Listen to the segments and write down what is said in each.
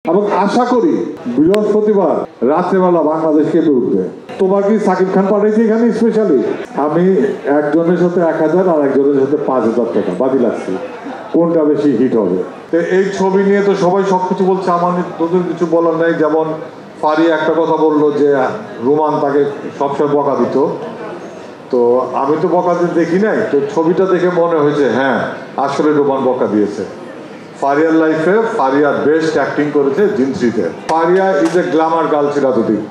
এবং আশা করি বৃহস্পতিবার রাত্রেবেলা বাংলাদেশ কেঁপে উঠবে। তোমার কি সাকিব খান পাঠাইছে এখানে স্পেশালি? আমি একজনের সাথে 1000 আর একজনের সাথে 5000 টাকা বাদি লাগছে, কোনটা বেশি হিট হবে। তো এই ছবি নিয়ে তো সবাই সবকিছু বলছে, আমার নতুন কিছু বলার নাই। যেমন ফারিয়া একটা কথা বললো যে রোমান তাকে সবসময় বকা দিত, তো আমি তো বকা দিতে দেখি নাই, তো ছবিটা দেখে মনে হয়েছে হ্যাঁ আসলে রোমান বকা দিয়েছে। ফারিয়ার লাইফে ফারিয়া বেস্ট অ্যাক্টিং করেছে জিন 3-তে। Faria is a glamour girl ছিল এতদিন,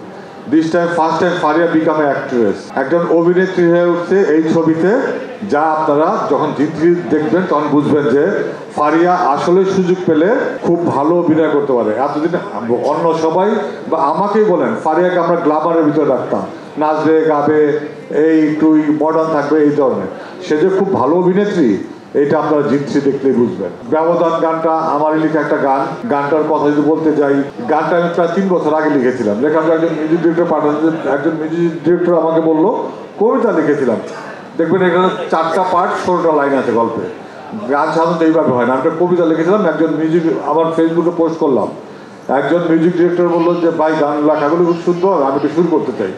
this time first time Faria become a actress, একজন অভিনেত্রী হয়ে উঠছে এই ছবিতে। যা আপনারা যখন জিন 3 দেখবেন তখন বুঝবেন যে ফারিয়া আসলে সুযোগ পেলে খুব ভালো অভিনয় করতে পারে। এতদিন অন্য সবাই বা আমাকেই বলেন ফারিয়াকে আমরা গ্ল্যামারের ভিতরে রাখতাম, নাচবে গাবে এই একটু মডার্ন থাকবে এই ধরনের। সে যে খুব ভালো অভিনেত্রী এটা আপনারা জিন 3 দেখলেই বুঝবেন। ব্যবধান গানটা আমারই লেখা একটা গান। গানটার কথা যদি বলতে যাই, গানটা আমি প্রায় 3 বছর আগে লিখেছিলাম। লেখার একজন মিউজিক ডিরেক্টর পাঠান, একজন মিউজিক ডিরেক্টর আমাকে বললো কবিতা লিখেছিলাম, দেখবেন এখানে 4টা পার্ট 16টা লাইন আছে গল্পে। গান সাধারণত এইভাবে হয় না। আমি একটা কবিতা লিখেছিলাম, একজন মিউজিক আমার ফেসবুকে পোস্ট করলাম। একজন মিউজিক ডিরেক্টর বললো যে ভাই গান লেখাগুলো খুব সুন্দর, আমি একটু শুরু করতে চাই।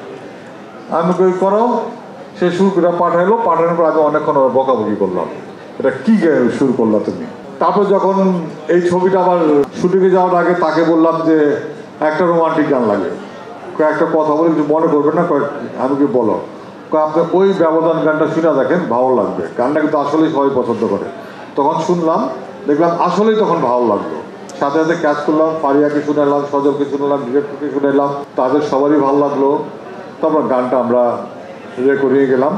আমি কই করো, সে শুরু করে পাঠানোর পর আমি অনেকক্ষণ বকাবকি করলাম, এটা কি শুরু করলা তুমি। তারপর যখন এই ছবিটা আবার শুটিংয়ে যাওয়ার আগে তাকে বললাম যে একটা রোমান্টিক গান লাগে, কয়েকটা কথা বলে কিছু মনে করবেন না, আমি কি বলো, আপনার ওই ব্যবধান গানটা শুনে দেখেন ভালো লাগবে। গানটা কিন্তু আসলেই সবাই পছন্দ করে। তখন শুনলাম, দেখলাম আসলেই তখন ভালো লাগলো। সাথে সাথে ক্যাচ করলাম, ফারিয়াকে শুনেলাম, সজলকে শুনলাম, ডিরেক্টরকে শুনেলাম, তাদের সবারই ভালো লাগলো। তারপর গানটা আমরা রেকর্ডিংয়ে গেলাম।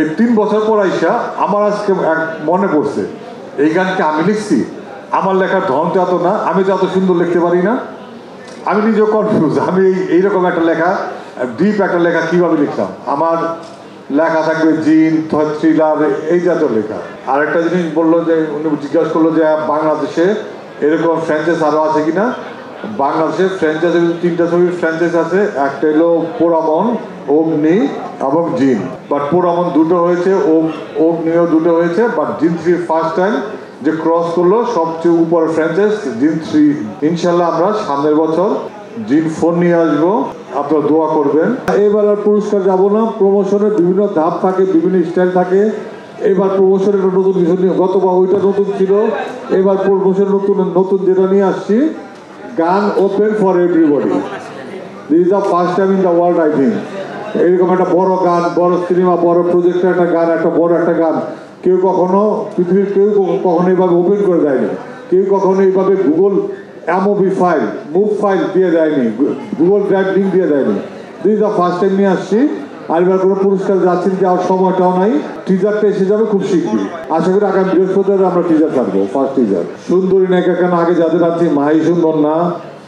এই 3 বছর পর আইসা আমার আজকে মনে পড়ছে এই গানকে আমি লিখছি। আমার লেখার ধরন তো এত না, আমি তো এত সুন্দর লিখতে পারি না। আমি নিজেও কনফিউজ, আমি এইরকম একটা লেখা, ডিপ একটা লেখা কীভাবে লিখলাম। আমার লেখা থাকবে জিন, থ্রিলার, এই জাতীয় লেখা। আরেকটা জিনিস বললো যে উনি জিজ্ঞাসা করলো যে বাংলাদেশে এরকম ফ্র্যাঞ্চাইজ আরও আছে কিনা। বাংলাদেশে ফ্র্যাঞ্চাইজ 3টা ছবির ফ্র্যাঞ্চাইজ আছে, একটা হলো পোড়ামন, অগ্নি এবং জিন। বাট পোড়ামন 2টো হয়েছে, অগ্নিও 2টো হয়েছে। বাট জিন 3 ফার্স্ট টাইম যে ক্রস করলো সবচেয়ে উপরে ফ্র্যাঞ্চাইজ জিন 3। ইনশাল্লাহ আমরা সামনের বছর জিন 4 নিয়ে আসবো, আপনারা দোয়া করবেন। এবার আর পুরস্কার যাবো না, প্রমোশনের বিভিন্ন ধাপ থাকে, বিভিন্ন স্টাইল থাকে। এবার প্রমোশনের নতুন কিছু নিয়ে, গতবার ওইটা নতুন ছিল, এবার প্রমোশন নতুন যেটা নিয়ে আসছি, গান open for everybody. This is the first time in the world I think. এরকম একটা বড় গান, বড় সিনেমা, বড় প্রজেক্টের একটা গান, একটা বড় একটা গান কেউ কখনো পৃথিবীর কেউ কখনো এইভাবে ওপেন করে দেয়নি। কেউ কখনো এইভাবে Google MOV file, move file দিয়ে দেয়নি, গুগল ড্রাইভ লিঙ্ক দিয়ে দেয়নি। This is the first time নিয়ে আসছি। আর এবার কোনো পুরস্কার যাচ্ছেন যাওয়ার সময়টাও নাই। টিজারটা এসে যাবে খুব শীঘ্রই, আশা করি আগামী বৃহস্পতিবার আমরা টিজার থাকবো, ফার্স্ট টিজার। সুন্দরী নায়িকা কেন আগে যাদের আনছি, মাহি সুন্দর না,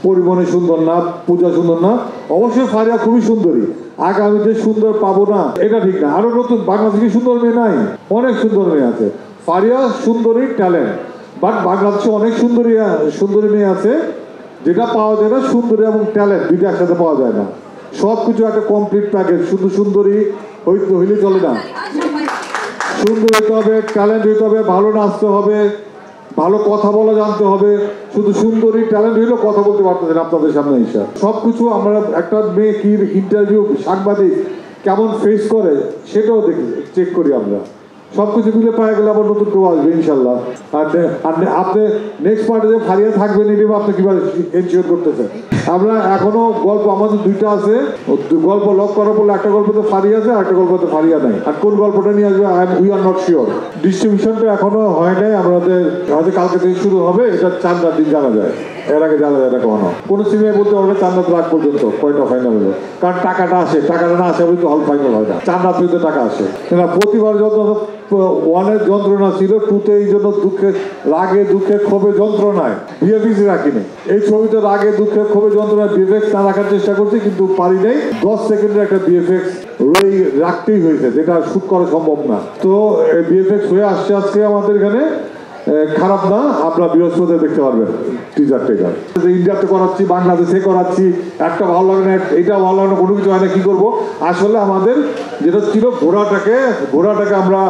পরিমণি সুন্দর না, পূজা সুন্দর না, অবশ্যই ফারিয়া খুবই সুন্দরী। আগামীতে সুন্দর পাবো না এটা ঠিক না। আরো নতুন বাংলাদেশে সুন্দর মেয়ে নাই, অনেক সুন্দর মেয়ে আছে। ফারিয়া সুন্দরী ট্যালেন্ট, বাট বাংলাদেশে অনেক সুন্দরী মেয়ে আছে যেটা পাওয়া যায় না। সুন্দরী এবং ট্যালেন্ট দুইটা একসাথে পাওয়া যায় না। সব কিছু একটা কমপ্লিট প্যাকেজ। শুধু সুন্দরী হইলে চলে না, সুন্দর হইতে হবে, ট্যালেন্ট হইতে হবে, ভালো নাচতে হবে, ভালো কথা বলা জানতে হবে। শুধু সুন্দরী ট্যালেন্ট হইলেও কথা বলতে পারতেছেন আপনাদের সামনে এসে। সব কিছু আমরা একটা মেয়ে কি ইন্টারভিউ, সাংবাদিক কেমন ফেস করে সেটাও দেখি, চেক করি আমরা। সব কিছু মিলে পাওয়া গেলে আবার নতুন কেউ আসবে ইনশাল্লাহ। আর আপনি নেক্সট পার্টে যে ফারিয়া থাকবেন এটি আপনি কিভাবে এনশিওর করতেছেন? আমরা এখনো গল্প আমাদের 2টা আছে, গল্প লক করার পর একটা গল্পতে ফারিয়া আছে, আর একটা গল্পতে ফারিয়া নাই। আর কোন গল্পটা নিয়ে আসবে উই আর নট শিওর। ডিস্ট্রিবিউশনটা এখনো হয় নাই, আমাদের হয়তো কালকে থেকে শুরু হবে, এটা 4 রাত দিন জানা যায়। এর আগে জানা যায় না কখনো। কোনো সিনেমায় বলতে পারবে 4 রাত রাত পর্যন্ত কয়টা ফাইনাল হলো, কারণ টাকাটা আসে, টাকাটা না আসে বলতে হল ফাইনাল হয় না। 4 রাত পর্যন্ত টাকা আসে। প্রতিবার যত 1-এর যন্ত্রণা ছিল, 2-তে এই জন্য রাগে দুঃখে ক্ষোভে যন্ত্রণায় ভিএফএক্স রাখিনি। এই ছবিতে রাগে দুঃখে ক্ষোভে যন্ত্রণায় ভিএফএক্স না রাখার চেষ্টা করছি, কিন্তু পারি নাই। 10 সেকেন্ডের একটা ভিএফএক্স রাখতেই হয়েছে, যেটা শুট করা সম্ভব না। তো ভিএফএক্স হয়ে আসছে আজকে আমাদের এখানে, খারাপ না। আপনারা বৃহস্পতি দেখতে পারবেন টিজার টেজার। ইন্ডিয়াতে করাচ্ছি, বাংলাদেশে করাচ্ছি, একটা ভালো লাগে না, এটা ভালো লাগে না, কোনো কিছু হয় না, কি করবো। আসলে আমাদের যেটা ছিল ঘোড়াটাকে আমরা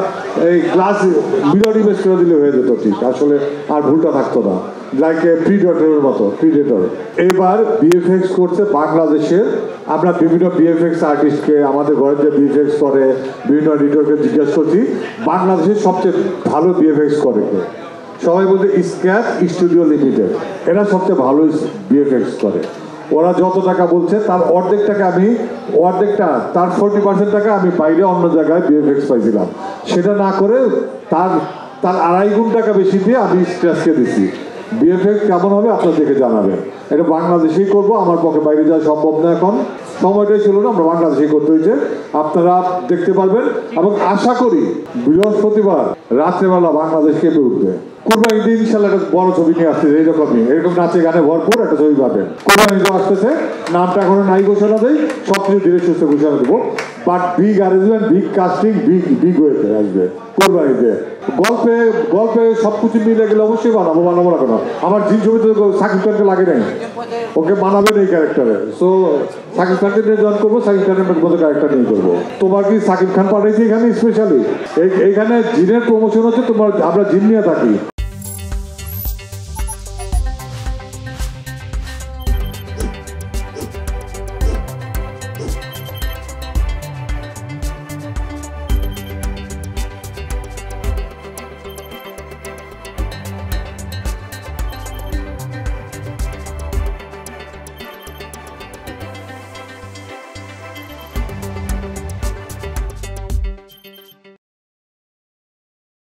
এই গ্লাস মিরর ইমেজ করে দিলে হয়ে যেত ঠিক, আসলে আর ভুলটা থাকতো না। লাইক প্রিডেটরের মতো প্রিডেটর। এবার বিএফএক্স করছে বাংলাদেশের। আমরা বিভিন্ন বিএফএক্স আর্টিস্টকে, আমাদের ঘরে যে বিএফএক্স করে বিভিন্ন এডিটরকে জিজ্ঞেস করছি বাংলাদেশের সবচেয়ে ভালো বিএফএক্স করে কে। সবাই বলতে স্ক্যাচ স্টুডিও লিমিটেড, এরা সবচেয়ে ভালো বিএফএক্স করে। ওরা যত টাকা বলছে তার অর্ধেকটা তার 40% টাকা আমি বাইরে অন্য জায়গায় বিএফএক্স পাইছিলাম, সেটা না করে তার 2.5 গুণ টাকা বেশি দিয়ে আমি স্ক্র্যাচকে দিচ্ছি। বিএফএক্স কেমন হবে আপনার দেখে জানাবেন। এটা বাংলাদেশেই করব, আমার পক্ষে বাইরে যাওয়া সম্ভব না, এখন সময়টাই ছিল না, আমরা বাংলাদেশেই করতে হয়েছে। আপনারা দেখতে পারবেন এবং আশা করি বৃহস্পতিবার রাত্রেবেলা বাংলাদেশ কেঁপে উঠবে। কোরবানি ঈদে ইনশাল্লাহ একটা বড় ছবি নিয়ে আসতেছে, এরকম নাচে গানে ভরপুর একটা ছবি পাবেন। কোরবানি ঈদে আসতেছে, নামটা এখনো নাই ঘোষণা দেয়, সব কিছু ধীরে সুস্থে ঘোষণা দেবো। But big arrangement, big casting, big ওয়েতে আসবে কোরবানিতে। গল্পে সবকিছু মিলে গেলে অবশ্যই বানাবো না কেন। আমার জিন ছবিতে সাকিব খানকে লাগে নাই, ওকে বানাবেন এই ক্যারেক্টারে। সো সাকিব খানকে নিয়ে জয়েন করবো, সাকিব খানের মতো ক্যারেক্টার নিয়ে করবো। তোমার কি সাকিব খান পাঠাইছে এখানে স্পেশালি? এইখানে জিনের প্রমোশন হচ্ছে, আমরা জিন নিয়ে থাকি।